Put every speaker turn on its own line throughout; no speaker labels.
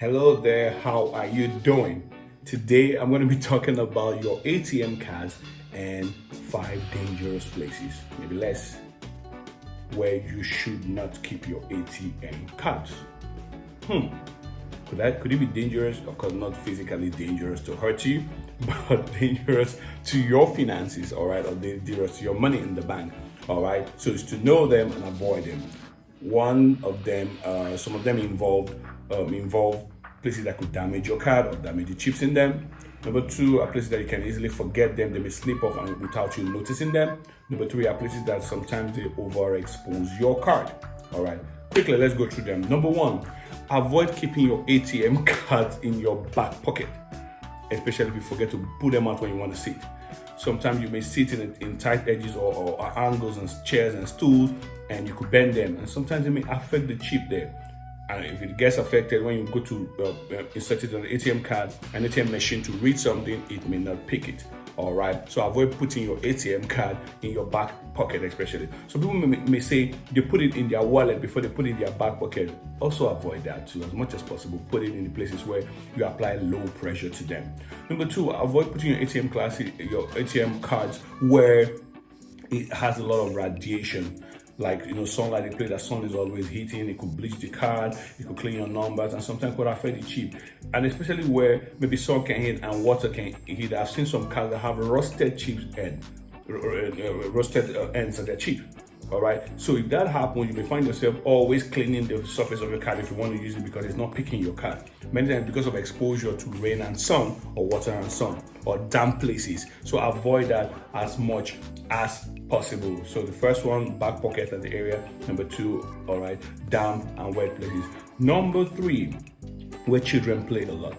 Hello there, how are you doing? Today I'm going to be talking about your ATM cards and 5 dangerous places, maybe less, where you should not keep your ATM cards. Could it be dangerous? Of course, not physically dangerous to hurt you, but dangerous to your finances, all right, or dangerous to your money in the bank, all right. So it's to know them and avoid them. One of them, some of them involve places that could damage your card or damage the chips in them. Number two are places that you can easily forget them; they may slip off and without you noticing them. Number three are places that sometimes they overexpose your card. All right, quickly let's go through them. Number one, avoid keeping your ATM cards in your back pocket, especially if you forget to put them out when you want to sit. Sometimes you may sit in tight edges or angles and chairs and stools, and you could bend them, and sometimes it may affect the chip there. And if it gets affected when you go to insert it on the ATM card, an ATM machine to read something, it may not pick it. All right, so avoid putting your ATM card in your back pocket, especially. Some people may say they put it in their wallet before they put it in their back pocket. Also avoid that too, as much as possible. Put it in the places where you apply low pressure to them. Number two, avoid putting your ATM cards where it has a lot of radiation. Like, sunlight, the place that sun is always hitting, it could bleach the card, it could clean your numbers, and sometimes could affect the chip. And especially where maybe sun can hit and water can hit. I've seen some cards that have rusted chips and rusted ends of their chip. All right. So if that happens, you may find yourself always cleaning the surface of your card if you want to use it because it's not picking your card. Many times because of exposure to rain and sun, or water and sun, or damp places. So avoid that as much as possible. So the first one, back pocket at the area. Number two, all right, damp and wet places. Number three, where children play a lot.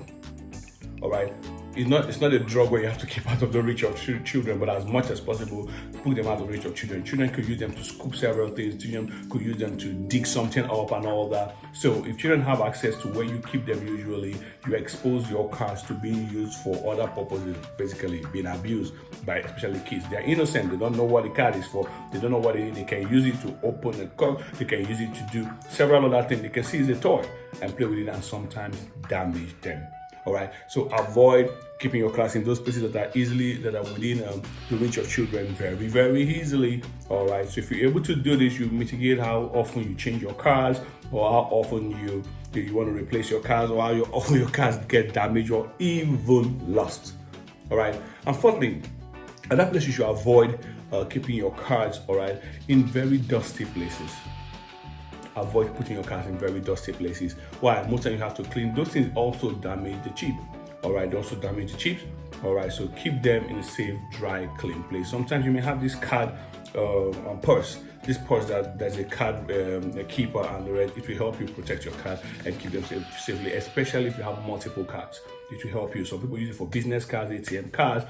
All right. It's not a drug where you have to keep out of the reach of children, but as much as possible, put them out of the reach of children. Children could use them to scoop several things. Children could use them to dig something up and all that. So if children have access to where you keep them, usually you expose your cards to being used for other purposes, basically being abused by especially kids. They're innocent. They don't know what the card is for. They don't know what it is. They can use it to open a cup. They can use it to do several other things. They can see it's a toy and play with it and sometimes damage them. All right, so avoid keeping your cards in those places that are within the reach of children very, very easily. All right, so if you're able to do this, you mitigate how often you change your cards, or how often you want to replace your cards, or how often your cards get damaged or even lost. All right, and fourthly, another place you should avoid keeping your cards, all right, in very dusty places. Avoid putting your cards in very dusty places. Why? Most times you have to clean. Those things also damage the chip. All right, they also damage the chips. All right, so keep them in a safe, dry, clean place. Sometimes you may have this card purse. This purse that there's a card a keeper and the rest. It will help you protect your card and keep them safely, especially if you have multiple cards. It will help you. Some people use it for business cards, ATM cards,